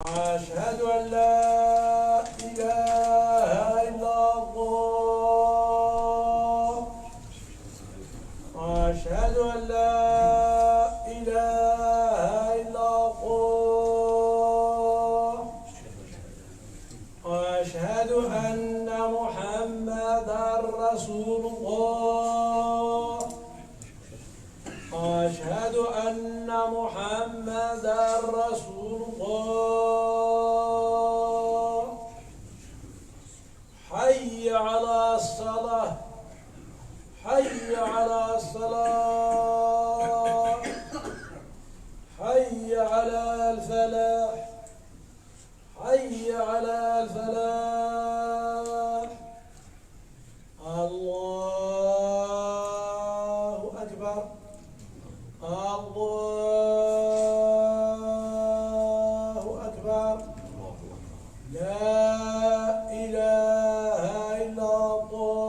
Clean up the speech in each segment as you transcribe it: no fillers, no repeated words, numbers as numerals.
أشهد أن لا إله إلا الله. أشهد أن لا إله إلا الله. أشهد أن محمدا رسول الله. أشهد أن محمدا رسول الله. حي على الصلاة. حي على الصلاة. حي على الفلاح. حي على الفلاح. الله أكبر. الله أكبر. لا إله إلا الله.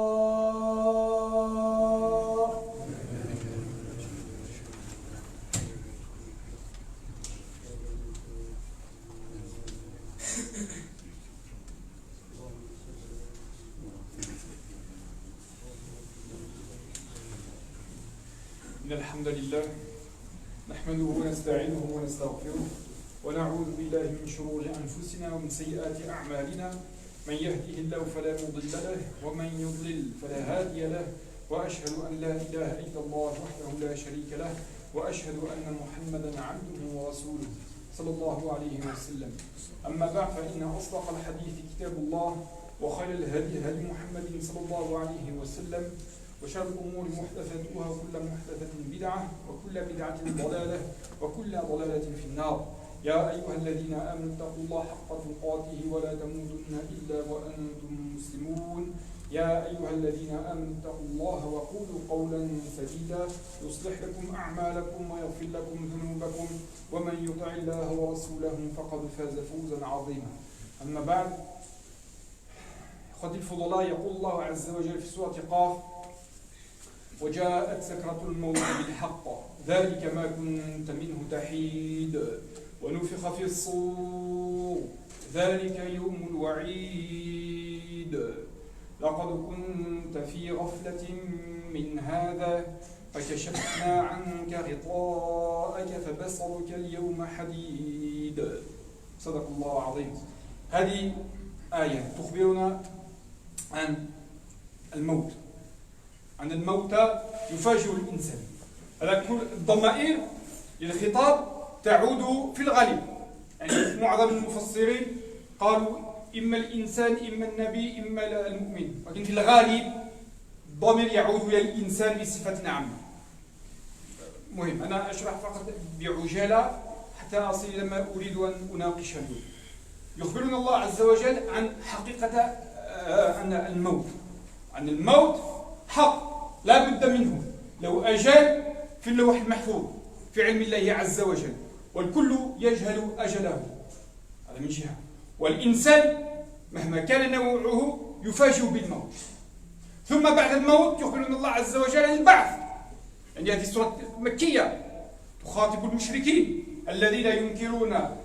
إن الحمد لله نحمده ونستعينه ونستغفره ونعوذ بالله من شرور أنفسنا ومن سيئات أعمالنا. من يهده الله فلا مضل له ومن يضلل فلا هادي له، وأشهد أن لا إله إلا الله وحده لا شريك له، وأشهد أن محمدا عبده ورسوله صلى الله عليه وسلم. أما بعد، فإن أصدق الحديث كتاب الله، وخير الهدي هدي محمد صلى الله عليه وسلم، وشر الأمور محدثاتها، وكل محدثة بدعة، وكل بدعة ضلالة، وكل ضلالة في النار. يا أيها الذين آمنوا اتقوا الله حق تقاته ولا تموتن إلا وأنتم مسلمون. يا أيها الذين آمنوا اتقوا الله وقولوا قولا سديدا يصلح لكم أعمالكم ويغفر لكم ذنوبكم، ومن يطع الله ورسوله فقد فاز فوزا عظيما. أما بعد، إخوتي الفضلاء، يقول الله عز وجل في سورة قاف: وجاءت سكرة الموت بالحق ذلك ما كنت منه تحيد ونفخ في الصور ذلك يوم الوعيد لقد كنت في غفلة من هذا فكشفنا عنك غطاءك فبصرك اليوم حديد. صدق الله العظيم. هذه آية تخبرنا عن الموت، عن الموت يفاجئ الإنسان. هذا كل الضمائر للخطاب تعود في الغالب، يعني معظم المفسرين قالوا إما الإنسان إما النبي إما المؤمن، ولكن في الغالب الضمير يعود إلى الإنسان بصفة عامة. مهم، أنا أشرح فقط بعجالة حتى أصل إلى ما أريد أن أناقشه اليوم. يخبرنا الله عز وجل عن حقيقة عن الموت. عن الموت حق لا بد منه، لو أجل في اللوح المحفوظ في علم الله عز وجل، والكل يجهل أجله. هذا من جهة. والإنسان مهما كان نوعه يفاجئ بالموت. ثم بعد الموت يخبرنا الله عز وجل عن البعث. يعني هذه السورة مكية تخاطب المشركين الذين ينكرون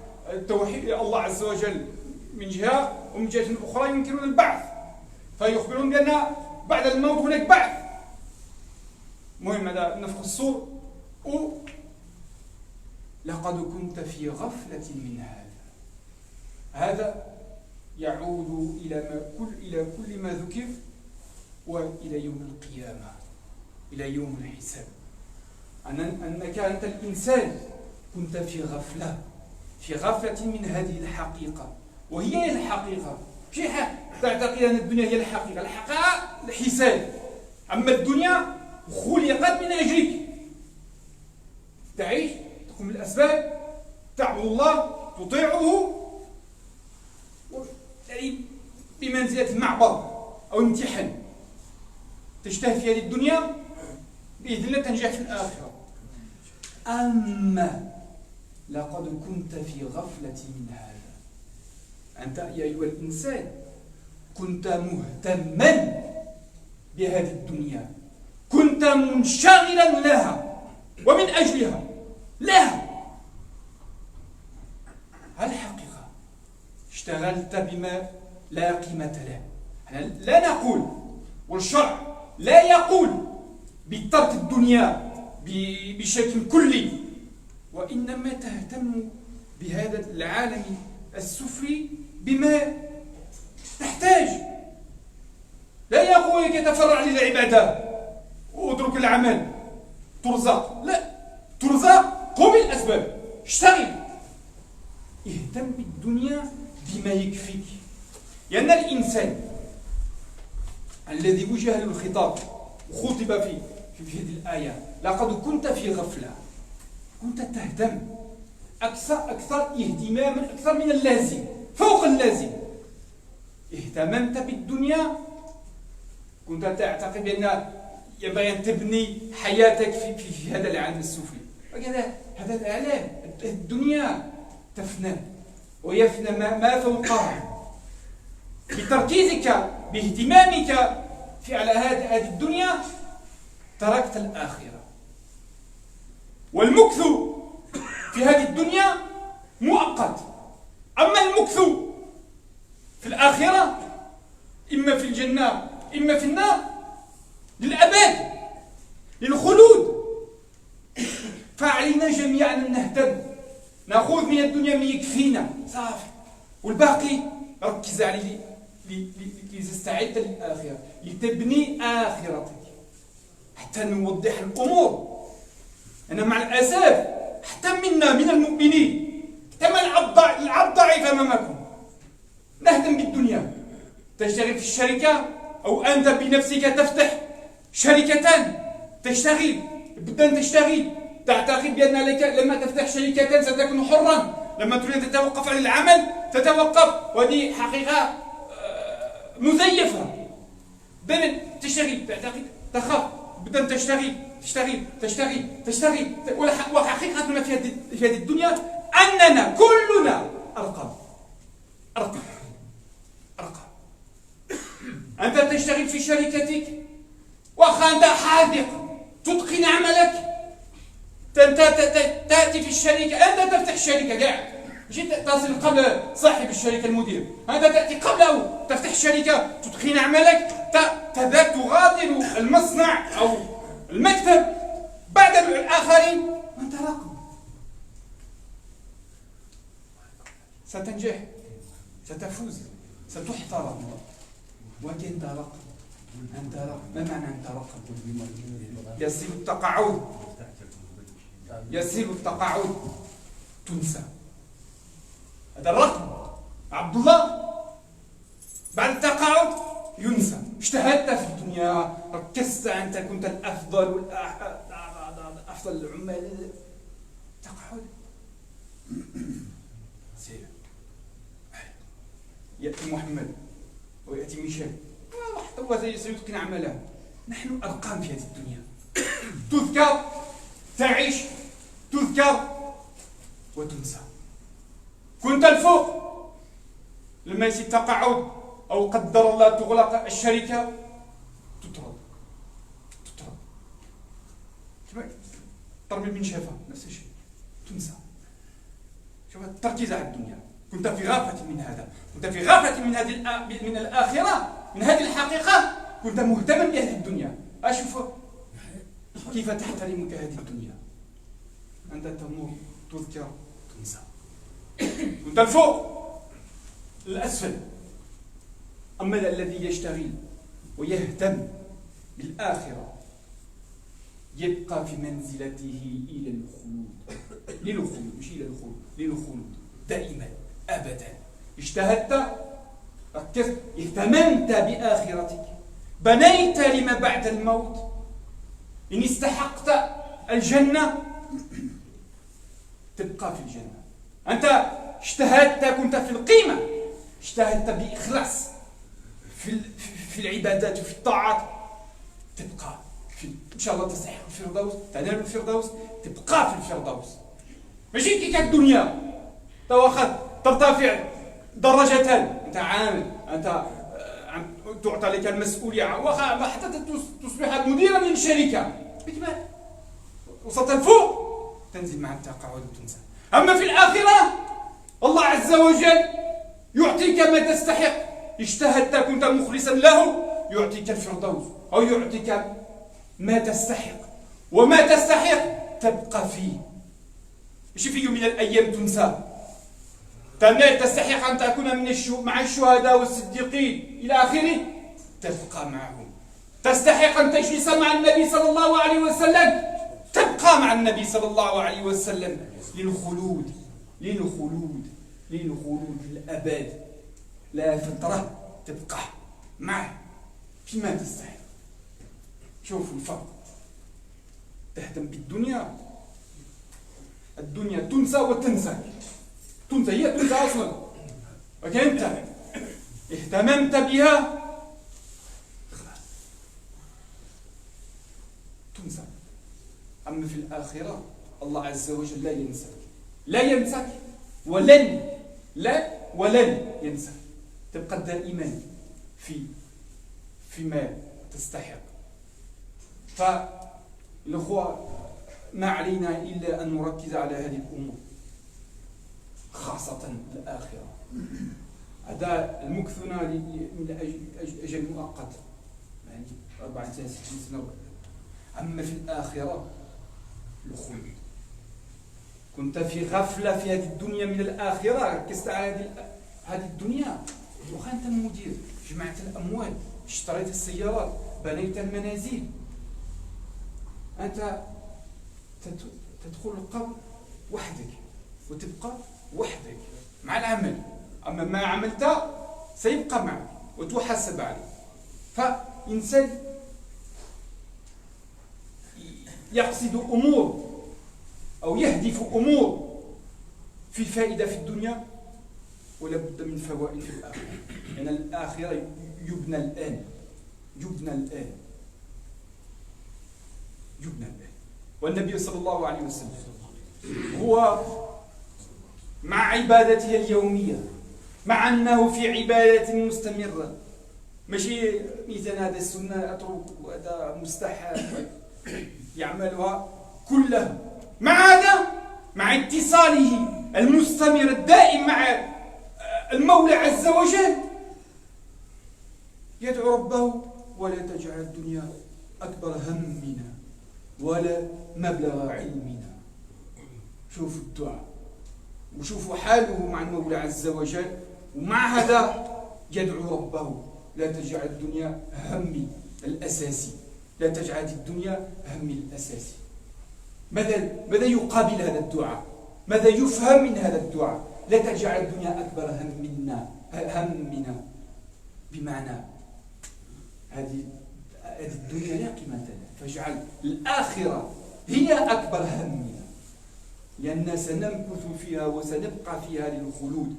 توحيد الله عز وجل من جهة، ومن جهة أخرى ينكرون البعث، فيخبرون بأن بعد الموت هناك بعث. مهم، هذا نفخ الصور. لقد كنت في غفلة من هذا يعود إلى كل ما ذكر، وإلى يوم القيامة، إلى يوم الحساب. أنك أنت الإنسان كنت في غفلة من هذه الحقيقة، وهي الحقيقة. شيء تعتقد أن الدنيا هي الحقيقة الحساب. أما الدنيا خلقت من أجلك، تعيش، تقوم بالأسباب، تعبد الله، تطيعه، يعني بمنزلة المعبر أو امتحان. تجتهد في هذه الدنيا بإذن الله تنجح في الآخرة. أما لقد كنت في غفلة من هذا، أنت يا أيها الإنسان كنت مهتما بهذه الدنيا، كنت منشغلا لها ومن أجلها لها. هذه الحقيقة. اشتغلت بما لا قيمة له. لا نقول والشرع لا يقول بترك الدنيا بشكل كلي، وإنما تهتم بهذا العالم السفلي بما تحتاج. لا يقول لك تفرع للعبادة واترك العمل ترزق، لا، ترزق قم بالأسباب، اشتغل، اهتم بالدنيا بما يكفيك. لأن الإنسان الذي وجه له الخطاب وخطب في هذه الآية، لقد كنت في غفلة، كنت تهتم أكثر اهتماما أكثر من اللازم، فوق اللازم. اهتممت بالدنيا، كنت تعتقد بأن ينبغي أن تبني حياتك في هذا العالم السفلي. وكذا هذا العالم الدنيا تفنى ويفنى ما فوقها. بتركيزك باهتمامك على هذه الدنيا تركت الآخرة. والمكث في هذه الدنيا مؤقت، أما المكث في الآخرة إما في الجنة إما في النار للأبد، للخلود. فعلينا جميعا أن نهتم، نأخذ من الدنيا ما يكفينا صافي، والباقي ركز عليه لتستعد للآخرة، لتبني آخرتك. حتى نوضح الأمور. أنا مع الأسف حتى منا من المؤمنين، حتى من العبد ضعيف أمامكم، نهتم بالدنيا. تشتغل في الشركة أو أنت بنفسك تفتح شركتان، تشتغل، بدأ تشتغل، تعتقد بأن لك لما تفتح شركتان ستكون حرا، لما تريد أن تتوقف عن العمل تتوقف، وهذه حقيقة مزيفة. بدأ تشتغل، تعتقد، تخاف، بدأ تشتغل، وحقيقة ما في هذه الدنيا أننا كلنا أرقام. أنت تشتغل في شركتك، وأخا أنت حاذق تتقن عملك، تأتي في الشركة، أنت تفتح شركة قاعد، جيت تصل قبل صاحب الشركة المدير، أنت تأتي قبله تفتح شركة تتقن عملك، تغادر المصنع أو المكتب بعد الآخرين وأنت راقم. ستنجح، ستفوز، ستحترم، ولكن أنت راقم. ما معنى أنت راقم؟ يصير التقاعد تنسى. هذا الرقم عبد الله بعد التقاعد ينسى. اجتهدت في الدنيا، ركزت، أنت كنت الأفضل أفضل العمال، تقاعد سير. يأتي محمد ويأتي ميشيل، هو سيتقن عمله. نحن أرقام في هذه الدنيا، تذكر، تعيش، تذكر وتنسى. كنت الفوق، لما يصير تقاعد أو قدر الله تغلق الشركة تطرد. كما ترمي المنشفة نفس الشيء، تنسى. شوف التركيز على الدنيا. كنت في غافة من هذا، كنت في غافة من الآخرة، من هذه الحقيقة، كنت مهتما بهذه الدنيا. أشوف كيف تحترمك هذه الدنيا، أنت تمر، تذكر، تنسى. كنت الفوق، الأسفل. أما الذي يشتغل ويهتم بالآخرة يبقى في منزلته إلى الخلود، للخلود، مش إلى الخلود، للخلود دائما أبدا. اجتهدت، ركزت، اهتممت بآخرتك، بنيت لما بعد الموت. إن استحقت الجنة تبقى في الجنة. أنت اجتهدت، كنت في القيمة، اجتهدت بإخلاص في العبادات وفي الطاعات، تبقى إن شاء الله تستحق الفردوس، تنال الفردوس، تبقى في الفردوس. ماشي كي الدنيا تواخذ ترتفع درجتان، أنت عامل، أنت تعطى لك المسؤولية، حتى تصبح مديرا للشركة، وصلت الفوق تنزل مع التقاعد وتنسى. أما في الآخرة الله عز وجل يعطيك ما تستحق. اجتهدت كنت مخلصا له يعطيك الفردوس، أو يعطيك ما تستحق. وما تستحق تبقى فيه. ماشي في يوم من الأيام تنسى. تستحق أن تكون مع الشهداء والصديقين إلى آخره، تبقى معهم. تستحق أن تجلس مع النبي صلى الله عليه وسلم، تبقى مع النبي صلى الله عليه وسلم للخلود، للخلود، للخلود الأبد، لا فترة، تبقى معه فيما تستحق. شوفوا الفرق. تهتم بالدنيا، الدنيا تنسى وتنسى. تنسى، هي تنسى أصلا، ولكن أنت اهتممت بها خلاص تنسى. أما في الآخرة الله عز وجل لا ينساك، لا ينساك ولن، لا ولن ينساك. تبقى دائما فيما تستحق. فالأخوة ما علينا إلا أن نركز على هذه الأمور، خاصة الآخرة. هذا المكث هنا من أجل مؤقت، يعني 40 سنة 60 سنة. أما في الآخرة الخلود. كنت في غفلة في هذه الدنيا من الآخرة، ركزت على هذه الدنيا، واخا أنت مدير، جمعت الأموال، اشتريت السيارات، بنيت المنازل، أنت تدخل القبر وحدك وتبقى وحدك مع العمل. أما ما عملت سيبقى معك وتحاسب عليه. فإنسان يقصد أمور أو يهدف أمور في فائدة في الدنيا، ولا بد من فوائد في الآخرة. لأن الآخرة يبنى الآن، يبنى الآن، يبنى الآن. والنبي صلى الله عليه وسلم هو مع عبادته اليومية، مع أنه في عبادة مستمرة، ماشي مثلا هذا السنة أترك وهذا مستحب، يعملها كلها. مع هذا، مع اتصاله المستمر الدائم مع المولى عز وجل، يدعو ربه: ولا تجعل الدنيا أكبر همنا ولا مبلغ علمنا. شوفوا الدعاء وشوفوا حاله مع المولى عز وجل، ومع هذا يدعو ربه: لا تجعل الدنيا همي الأساسي، لا تجعل الدنيا همي الأساسي. ماذا يقابل هذا الدعاء؟ ماذا يفهم من هذا الدعاء؟ لا تجعل الدنيا أكبر همنا، بمعنى هذه الدنيا لا قيمة لها، فاجعل الآخرة هي أكبر همنا، لأننا سنمكث فيها وسنبقى فيها للخلود.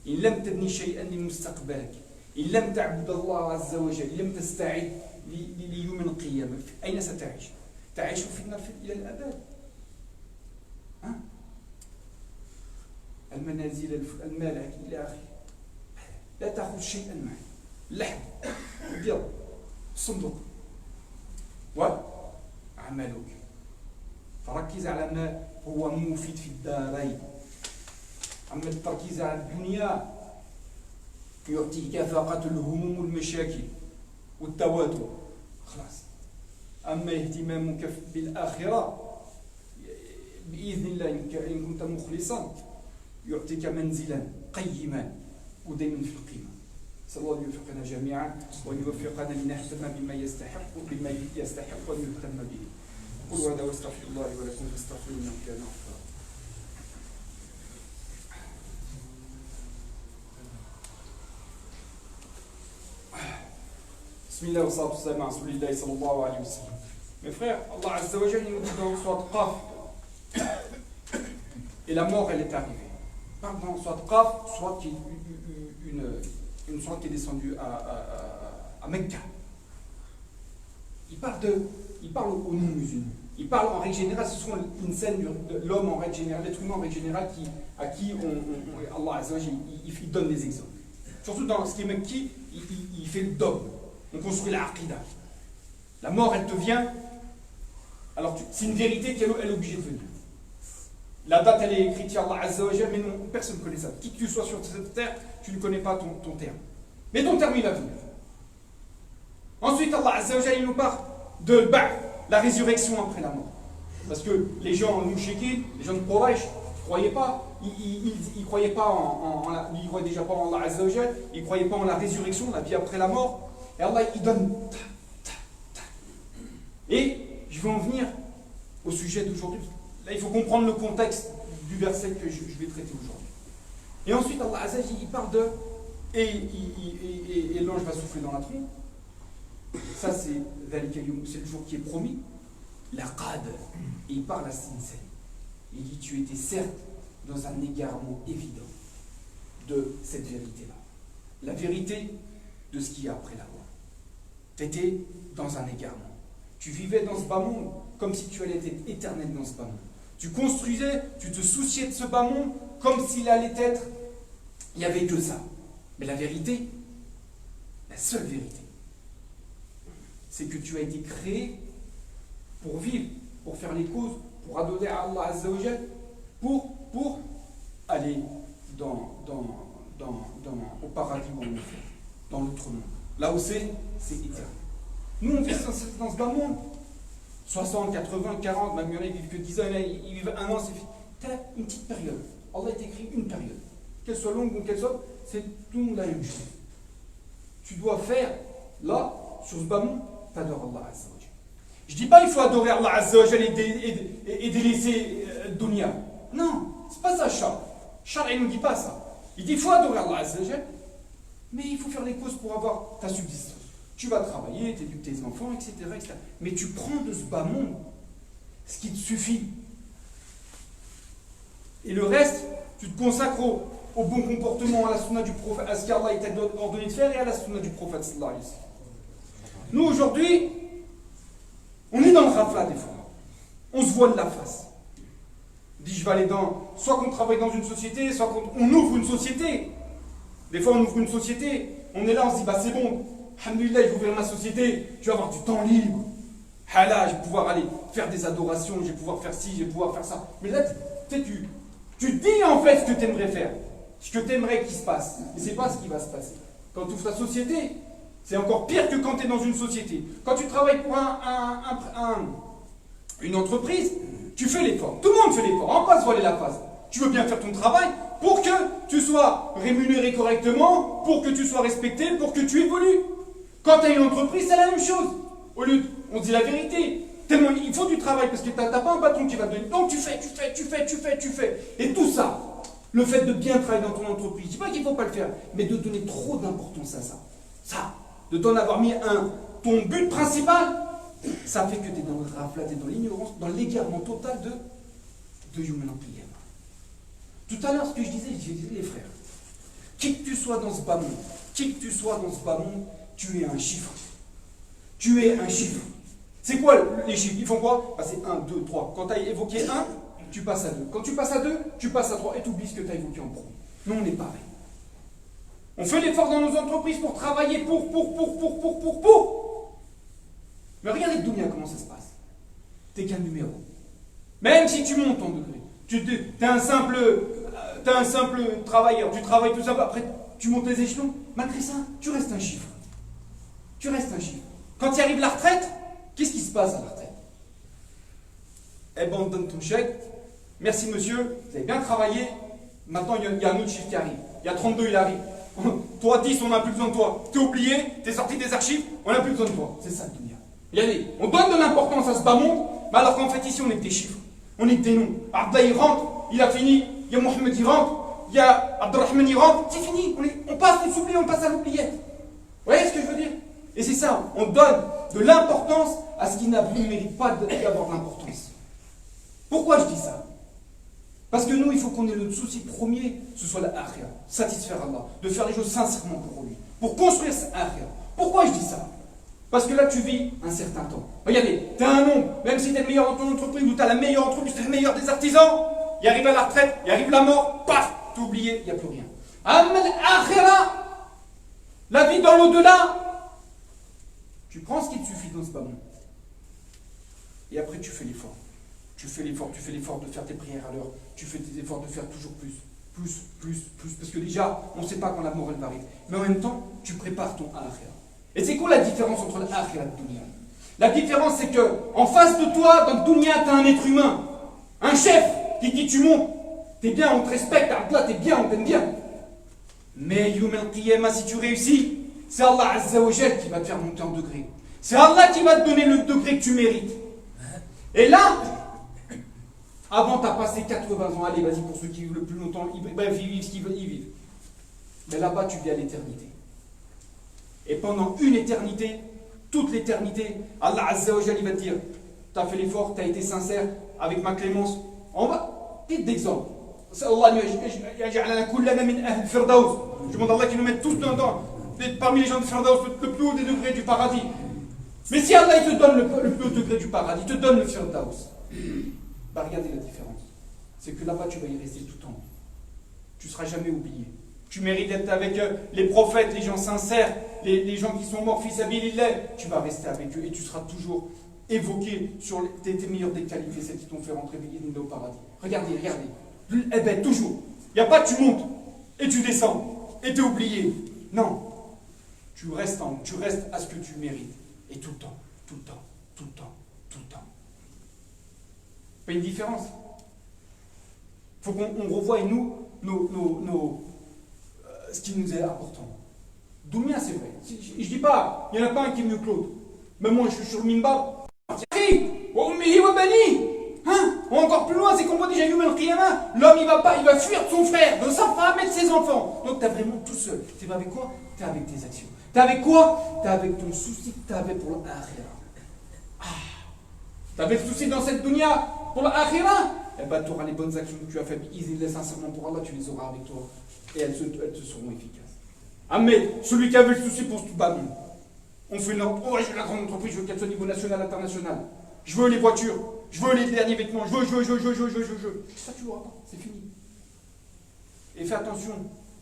إن لم تبني شيئا لمستقبلك، إن لم تعبد الله عز وجل، إن لم تستعد ليوم القيامة، أين ستعيش؟ تعيش في النار إلى الأبد. المنازل، المال، إلى آخره. لا تأخذ شيئا معك، اللحم، البيض، الصندوق، وعملك. فركز على ما هو مفيد في الدارين. أما التركيز على الدنيا يعطيك فقط الهموم والمشاكل والتواتر، خلاص. أما اهتمامك بالآخرة بإذن الله إن كنت مخلصا يعطيك منزلا قيما ودائما في القيمة. نسأل الله أن يوفقنا جميعا وأن يوفقنا لنهتم بما يستحق وأن يهتم به. قل هذا واستغفر الله ولكم فاستغفروه إنه كان غفارا. بسم الله والصلاة والسلام على رسول الله صلى الله عليه وسلم. Mes frères, Allah Azza wa Jalla nous dit dans Sourate Qaf, et la mort elle est arrivée. Dans Sourate Qaf, une sourate qui est descendue à Mecca. Il parle aux non-musulmans. Il parle en règle générale, ce sont une scène de l'homme en règle générale, l'être humain en règle générale à qui Allah Azza wa Jalla il donne des exemples. Surtout dans ce qui est Mekki, il fait le dogme. On construit la aqidah. La mort, elle te vient. Alors, c'est une vérité qu'elle est obligée de venir. La date, elle est écrite, Allah Azza wa Jalla, mais non, personne ne connaît ça. Qui que tu sois sur cette terre, tu ne connais pas ton terme. Mais ton terme, il va venir. Ensuite, Allah Azza wa Jalla, il nous parle de la résurrection après la mort. Parce que les gens mouchriquins, les gens de Quraysh, ne croyaient pas. Ils ne croyaient pas ils croyaient déjà pas en Allah Azza wa Jalla, ils ne croyaient pas en la résurrection, la vie après la mort. Et Allah, il donne. Et je vais en venir au sujet d'aujourd'hui. Là, il faut comprendre le contexte du verset que je vais traiter aujourd'hui. Et ensuite, Allah Azza wa Jalla, il parle de. Et l'ange va souffler dans la trompe. Ça, c'est le jour qui est promis. La qad. Et il parle à Sinsel. Il dit: tu étais certes dans un égarement évident de cette vérité-là. La vérité de ce qu'il y a après la mort. Tu étais dans un égarement. Tu vivais dans ce bas monde comme si tu allais être éternel dans ce bas monde. Tu construisais, tu te souciais de ce bas monde comme s'il allait être. Il n'y avait que ça. Mais la vérité, la seule vérité, c'est que tu as été créé pour vivre, pour faire les causes, pour adorer à Allah Azza wa Jal, pour aller au paradis ou en enfer, dans l'autre monde. Là où c'est éternel. Nous, on vit dans ce bas monde. 60, 80, 40, même il y en a qui vivent que 10 ans, ils vivent un an, c'est fini. Tu as une petite période. Allah a écrit une période. Qu'elle soit longue ou qu'elle soit, c'est tout la même chose. Tu dois faire, là, sur ce bas monde, tu adores Allah Azza wa Jal. Je ne dis pas qu'il faut adorer Allah Azza wa Jal et délaisser dunya. Non, c'est pas ça, Char. Char, il ne nous dit pas ça. Il dit qu'il faut adorer Allah Azza wa Jal, mais il faut faire les causes pour avoir ta subsistance. Tu vas travailler, tu éduques tes enfants, etc., etc. Mais tu prends de ce bas monde ce qui te suffit. Et le reste, tu te consacres au bon comportement, à la sunna du prophète, à ce qu'Allah t'a ordonné de faire et à la sunna du prophète sallallahu alayhi wa sallam. Nous aujourd'hui, on est dans le rafla des fois. On se voile la face. On dit: je vais aller soit qu'on travaille dans une société, soit qu'on ouvre une société. Des fois on ouvre une société, on est là, on se dit: bah c'est bon, alhamdoulilah, je vais ouvrir ma société, je vais avoir du temps libre. Hala, je vais pouvoir aller faire des adorations, je vais pouvoir faire ci, je vais pouvoir faire ça. Mais là, tu dis en fait ce que tu aimerais faire, ce que tu aimerais qu'il se passe. Mais ce n'est pas ce qui va se passer. Quand tu ouvres ta société, c'est encore pire que quand tu es dans une société. Quand tu travailles pour une entreprise, tu fais l'effort. Tout le monde fait l'effort. On va pas se voiler la face. Tu veux bien faire ton travail pour que tu sois rémunéré correctement, pour que tu sois respecté, pour que tu évolues. Quand tu as une entreprise, c'est la même chose. Au lieu de, on dit la vérité. Tellement il faut du travail parce que tu n'as pas un patron qui va te donner. Donc tu fais. Et tout ça, le fait de bien travailler dans ton entreprise, je ne dis pas qu'il ne faut pas le faire, mais de donner trop d'importance à ça. Ça, de t'en avoir mis ton but principal, ça fait que tu es dans le raflat, tu es dans l'ignorance, dans l'égarement total de Yuman Qiyam. Tout à l'heure, ce que je disais les frères, qui que tu sois dans ce bas monde, tu es un chiffre. Tu es un chiffre. C'est quoi les chiffres? Ils font quoi? C'est 1, 2, 3. Quand tu as évoqué 1, tu passes à 2. Quand tu passes à 2, tu passes à 3. Et tu oublies ce que tu as évoqué en premier. Nous, on est pareil. On fait l'effort dans nos entreprises pour travailler pour. Mais regardez le dunya, comment ça se passe. T'es qu'un numéro. Même si tu montes en degré. T'es un simple travailleur. Tu travailles tout ça. Après, tu montes les échelons. Malgré ça, tu restes un chiffre. Quand il arrive la retraite, qu'est-ce qui se passe à la retraite? Eh ben, on te donne ton chèque. Merci monsieur, vous avez bien travaillé. Maintenant, il y a un autre chiffre qui arrive. Il y a 32, il arrive. Toi, 10, on n'a plus besoin de toi. T'es oublié, t'es sorti des archives, on n'a plus besoin de toi. C'est ça le dunya. Regardez, on donne de l'importance à ce bas monde, mais alors qu'en fait, ici, on est que des chiffres. On est que des noms. Abdallah, il rentre, il a fini. Il y a Mohamed, il rentre. Il y a Abdurrahman, il rentre. C'est fini. On s'oublie, on passe à l'oubliette. Vous voyez ce que je veux dire? Et c'est ça, on donne de l'importance à ce qui ne mérite pas d'avoir de l'importance. Pourquoi je dis ça? Parce que nous, il faut qu'on ait le souci premier, ce soit la akhira, satisfaire Allah, de faire les choses sincèrement pour lui, pour construire cette akhira. Pourquoi je dis ça? Parce que là, tu vis un certain temps. Regardez, tu as un homme, même si tu es le meilleur dans ton entreprise, ou tu as la meilleure entreprise, tu es le meilleur des artisans, il arrive à la retraite, il arrive la mort, paf, tu as oublié, il n'y a plus rien. Amal akhira, la vie dans l'au-delà, tu prends ce qui te suffit dans ce bas monde. Et après, tu fais l'effort. Tu fais l'effort de faire tes prières à l'heure. Tu fais tes efforts de faire toujours plus. parce que déjà, on ne sait pas quand la mort elle va arriver. Mais en même temps, tu prépares ton akhira. Et c'est quoi la différence entre l'akhira et le dunya? La différence, c'est que en face de toi, dans le dunya, tu as un être humain, un chef qui dit tu montes, t'es bien, on te respecte, là, t'es bien, on t'aime bien. Mais Yawm al-Qiyamah, si tu réussis, c'est Allah Azza wa Jal qui va te faire monter en degré. C'est Allah qui va te donner le degré que tu mérites. Et là, avant tu as passé 80 ans, allez vas-y pour ceux qui vivent le plus longtemps, ils vivent ce qu'ils veulent, ils vivent. Mais là-bas tu vis à l'éternité. Et pendant une éternité, toute l'éternité, Allah Azza wa Jal il va te dire, tu as fait l'effort, tu as été sincère avec ma clémence. On va, titre d'exemple. Allah je demande à Allah qu'il nous mette tous parmi les gens de Firdaus, le plus haut des degrés du paradis. Mais si Allah il te donne le plus haut degré du paradis, il te donne le Firdaus, bah regardez la différence. C'est que là-bas tu vas y rester tout le temps. Tu ne seras jamais oublié. Tu mérites d'être avec les prophètes, les gens sincères, les gens qui sont morts, fils Abilillah. Tu vas rester avec eux et tu seras toujours évoqué sur tes meilleures des qualités, celles qui t'ont fait rentrer au paradis. Regardez. Eh bien, toujours. Il n'y a pas tu montes et tu descends et tu es oublié. Non. Tu restes à ce que tu mérites. Et tout le temps. Pas une différence. Il faut qu'on revoie ce qui nous est important. Dunya, c'est vrai. Je ne dis pas, il n'y en a pas un qui est mieux que l'autre. Mais moi, je suis sur le minbar. Hein? Encore plus loin, c'est qu'on voit déjà Yawm al-Qiyamah. L'homme, il va fuir de son frère, de sa femme et de ses enfants. Donc, tu es vraiment tout seul. Tu es avec quoi? Tu es avec tes actions. Tu es avec quoi? Tu es avec ton souci que tu avais pour l'akhira. Tu avais le souci dans cette dunya pour l'akhira? Eh bien, tu auras les bonnes actions que tu as faites. Ils les sincèrement pour Allah, tu les auras avec toi. Et elles te seront efficaces. Ah, mais celui qui avait le souci pour tout bas, on fait j'ai la grande entreprise, je veux qu'elle soit au niveau national, international. Je veux les voitures, je veux les derniers vêtements, je veux. Ça, tu l'auras pas, c'est fini. Et fais attention,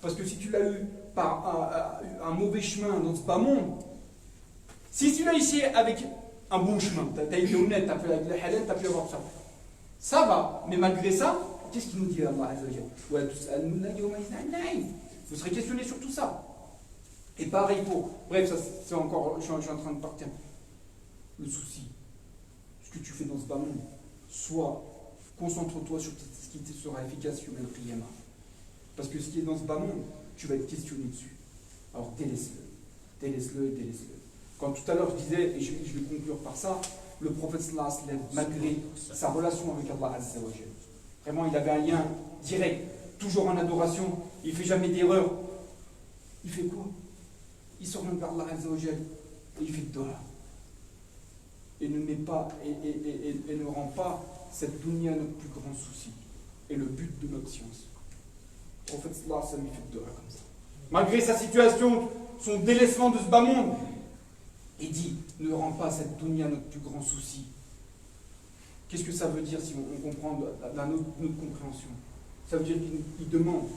parce que si tu l'as eu par un mauvais chemin dans ce bas monde, si tu l'as ici avec un bon chemin, tu as été honnête, tu as fait avec le halal, tu as pu avoir ça. Ça va, mais malgré ça, qu'est-ce qu'il nous dit Allah Azza wa Jalla? Vous serez questionné sur tout ça. Et pareil pour. Bref, ça c'est encore. Je suis en train de partir. Le souci. Ce que tu fais dans ce bas monde. Soit concentre-toi sur ce qui te sera efficace sur le Qiyamah. Parce que ce qui est dans ce bas monde, tu vas être questionné dessus. Alors délaisse-le. Délaisse-le. Quand tout à l'heure je disais, et je vais conclure par ça, le prophète sallallahu alayhi wa sallam, malgré sa relation avec Allah Azza wa Jalla, vraiment il avait un lien direct, toujours en adoration, il ne fait jamais d'erreur. Il fait quoi? Il s'oriente vers Allah Azza wa Jalla et il fait dua. Et ne met pas et ne rend pas cette dunya notre plus grand souci et le but de notre science. Le prophète sallallahu alayhi wa sallam, il fait dua comme ça. Malgré sa situation, son délaissement de ce bas monde, il dit, ne rend pas cette dunya notre plus grand souci. Qu'est-ce que ça veut dire si on comprend notre compréhension? Ça veut dire qu'il demande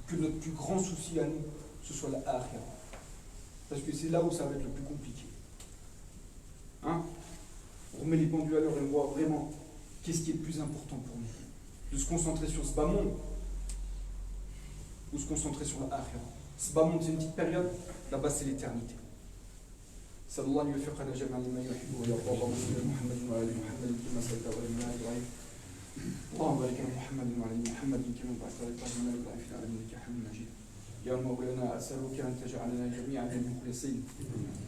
que notre plus grand souci à nous, ce soit la akhira. Parce que c'est là où ça va être le plus compliqué. Hein? On remet les pendules à l'heure et on voit vraiment qu'est-ce qui est le plus important pour nous. De se concentrer sur ce bas monde ou se concentrer sur la akhira. Ce bas monde, c'est une petite période, là-bas, c'est l'éternité. صلى الله أن يوفقنا جميعا لما يحب ويرضى. اللهم صل على محمد وعلى محمد كما صليت على إبراهيم. اللهم بارك على محمد وعلى محمد كما باركت على إبراهيم وعلى إبراهيم في العالمين إنك حميد مجيد. يا مولانا أسألك أن تجعلنا جميعا من المخلصين.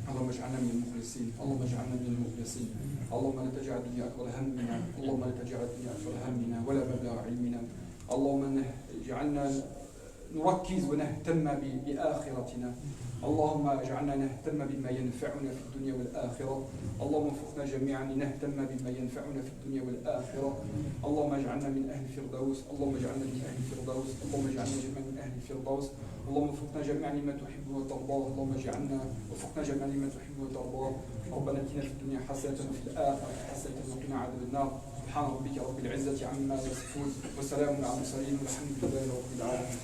اللهم اجعلنا من المخلصين. اللهم اجعلنا من المخلصين. اللهم لا تجعل الدنيا أكبر همنا. اللهم لا تجعل الدنيا أكبر همنا ولا مبلغ علمنا. اللهم اجعلنا نركز ونهتم بآخرتنا. اللهم اجعلنا نهتم بما ينفعنا في الدنيا والآخرة. اللهم وفقنا جميعا لنهتم بما ينفعنا في الدنيا والآخرة. اللهم اجعلنا من أهل الفردوس. اللهم اجعلنا من أهل الفردوس. اللهم اجعلنا جميعا من أهل الفردوس. اللهم وفقنا جميعا لما تحب وترضاه. اللهم وفقنا جميعا لما تحب وترضاه. ربنا اتنا في الدنيا حسنة وفي الآخرة حسنة وقنا عذاب النار. سبحان ربك رب العزة عما يصفون وسلام على المرسلين والحمد لله رب العالمين.